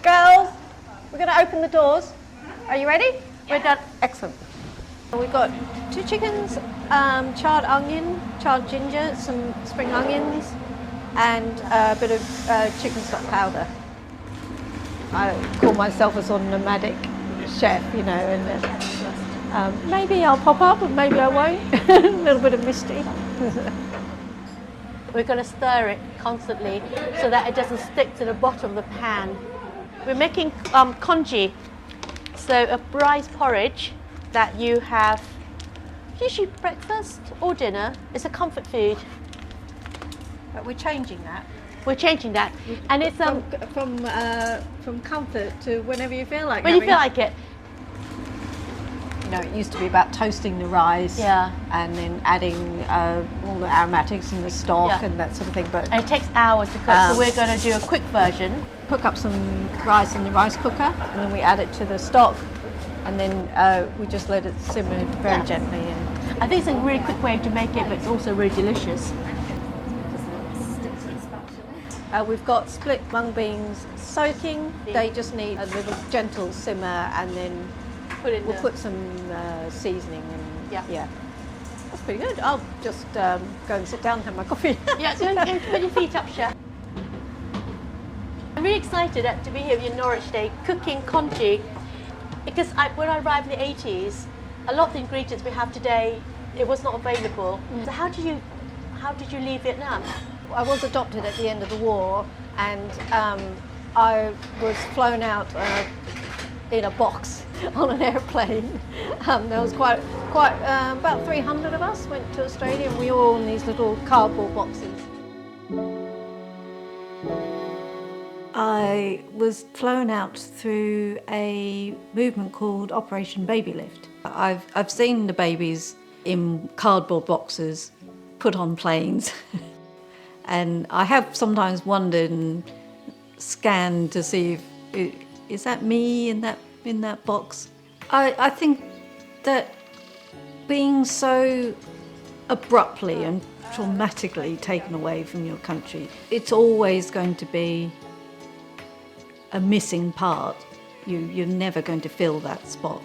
Girls, we're going to open the doors. Are you ready? We're done. Excellent. We've got 2 chickens, charred onion, charred ginger, some spring onions, and a bit of chicken stock powder. I call myself a sort of nomadic chef, you know, and maybe I'll pop up and maybe I won't. A little bit of mystery. We're going to stir it constantly so that it doesn't stick to the bottom of the pan. We're making congee, so a rice porridge that you have usually breakfast or dinner. It's a comfort food. But we're changing that. We're changing that, and it's from comfort to whenever you feel like it. When you feel like it. You know, it used to be about toasting the rice, and then adding all the aromatics and the stock and that sort of thing. But it takes hours to cook, so we're going to do a quick version. Cook up some rice in the rice cooker, and then we add it to the stock, and then we just let it simmer very gently. And I think it's a really quick way to make it, but it's also really delicious. We've got split mung beans soaking. They just need a little gentle simmer, and then we'll put some seasoning in. Yeah. That's pretty good. I'll just go and sit down and have my coffee. Yeah, so put your feet up, chef. I'm really excited to be here in Norwich today cooking congee, because when I arrived in the 80s, a lot of the ingredients we have today, it was not available. So how did you leave Vietnam? I was adopted at the end of the war, and I was flown out in a box on an airplane. There was quite about 300 of us went to Australia, and we were all in these little cardboard boxes. I was flown out through a movement called Operation Babylift. I've seen the babies in cardboard boxes put on planes. And I have sometimes wondered and scanned to see if is that me in that box. I think that being so abruptly and traumatically taken away from your country, it's always going to be a missing part. You're never going to fill that spot.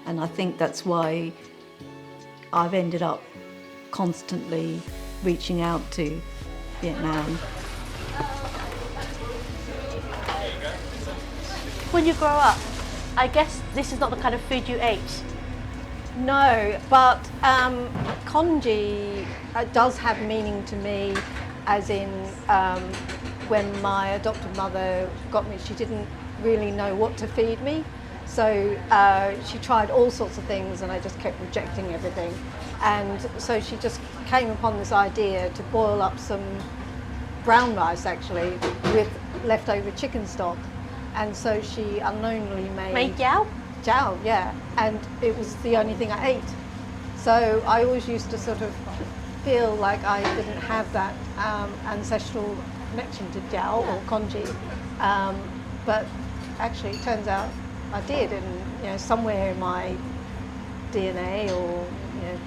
And I think that's why I've ended up constantly reaching out to Vietnam. When you grow up, I guess this is not the kind of food you ate. No, but congee does have meaning to me, as in when my adopted mother got me, she didn't really know what to feed me. So she tried all sorts of things, and I just kept rejecting everything. And so she just came upon this idea to boil up some brown rice, actually, with leftover chicken stock. And so she unknowingly made Cháo? Cháo, yeah. And it was the only thing I ate. So I always used to sort of feel like I didn't have that ancestral connection to Cháo or congee. But actually, it turns out I did, and somewhere in my DNA, or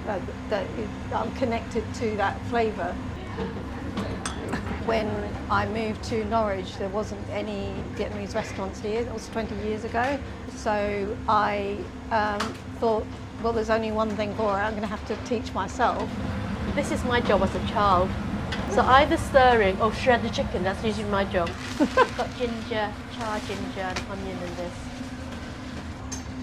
that I'm connected to that flavour. When I moved to Norwich, there wasn't any Vietnamese restaurants here. That was 20 years ago. So I thought, well, there's only one thing for it. I'm going to have to teach myself. This is my job as a child. So either stirring or shred the chicken. That's usually my job. Got ginger, charred ginger, and onion in this.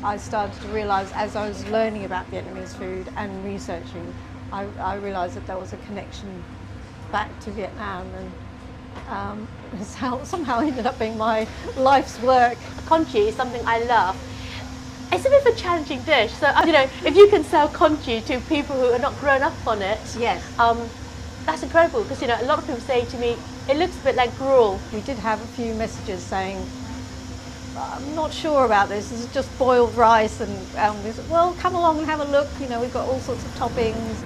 I started to realise, as I was learning about Vietnamese food and researching, I realised that there was a connection back to Vietnam, and somehow ended up being my life's work. Congee is something I love. It's a bit of a challenging dish, so if you can sell congee to people who are not grown up on it, yes, that's incredible, because a lot of people say to me, it looks a bit like gruel. We did have a few messages saying, I'm not sure about this is just boiled rice, and we said, well, come along and have a look, we've got all sorts of toppings.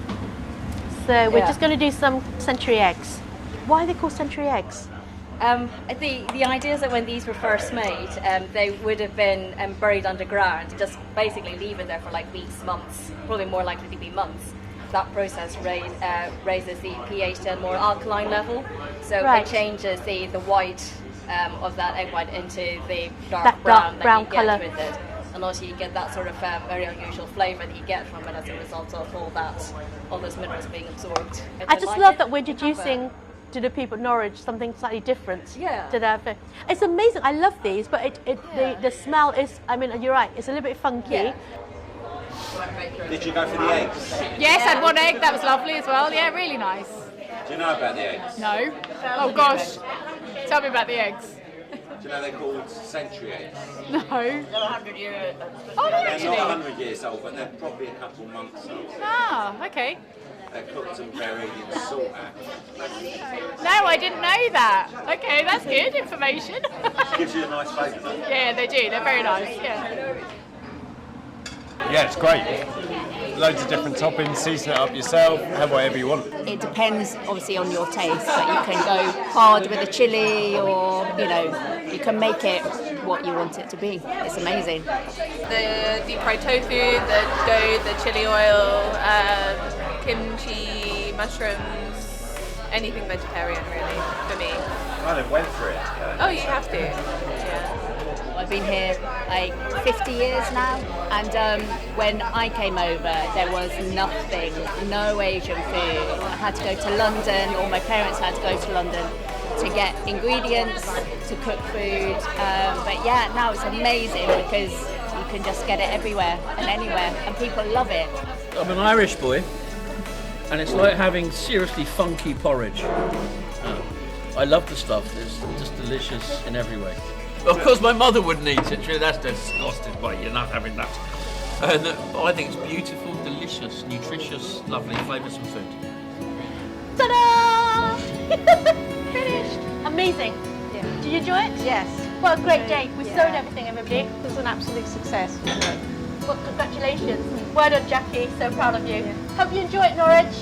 So we're just going to do some century eggs. Why are they called century eggs? The idea is that when these were first made, they would have been buried underground, just basically leave it there for like weeks, months, probably more likely to be months. that process raises the pH to a more alkaline level, so Right. it changes the white of that egg white into the dark That brown dark brown that you get colour. with it. And also you get that sort of very unusual flavour that you get from it as a result of all those minerals being absorbed. I just love that we're introducing to the people at Norwich something slightly different Yeah. to their food. It's amazing. I love these, but Yeah. the smell is, I mean, you're right, it's a little bit funky. Yeah. Did you go for the eggs? Yes, I had one egg. That was lovely as well. Yeah, really nice. Do you know about the eggs? No. Oh gosh. Tell me about the eggs. Do you know they're called century eggs? No. They're 100 years. Oh, no, They're actually. not 100 years old, but they're probably a couple months old. Ah, okay. They're cooked and buried in salt ash. No, I didn't know that. Okay, that's good information. Gives you a nice flavour, doesn't it? Yeah, they do. They're very nice. Yeah. Yeah, it's great. Loads of different toppings, season it up yourself, have whatever you want. It depends obviously on your taste, but you can go hard with a chili, or you can make it what you want it to be. It's amazing. The deep fried tofu, the dough, the chili oil, kimchi, mushrooms, anything vegetarian really for me. Kind of went for it. Oh, you have to. Yeah. I've been here like 50 years now, and when I came over there was nothing, no Asian food. I had to go to London, or my parents had to go to London to get ingredients to cook food, but yeah, now it's amazing because you can just get it everywhere and anywhere, and people love it. I'm an Irish boy, and it's like having seriously funky porridge. I love the stuff, it's just delicious in every way. Of course my mother wouldn't eat it, that's disgusting, but you're not having that. And I think it's beautiful, delicious, nutritious, lovely, flavoursome food. Ta-da! Finished. Amazing. Yeah. Did you enjoy it? Yes. What a great day. We Yeah. sold everything, everybody. It was an absolute success. Well, congratulations. Well done, Jackie. So proud of you. Hope you enjoy it, Norwich.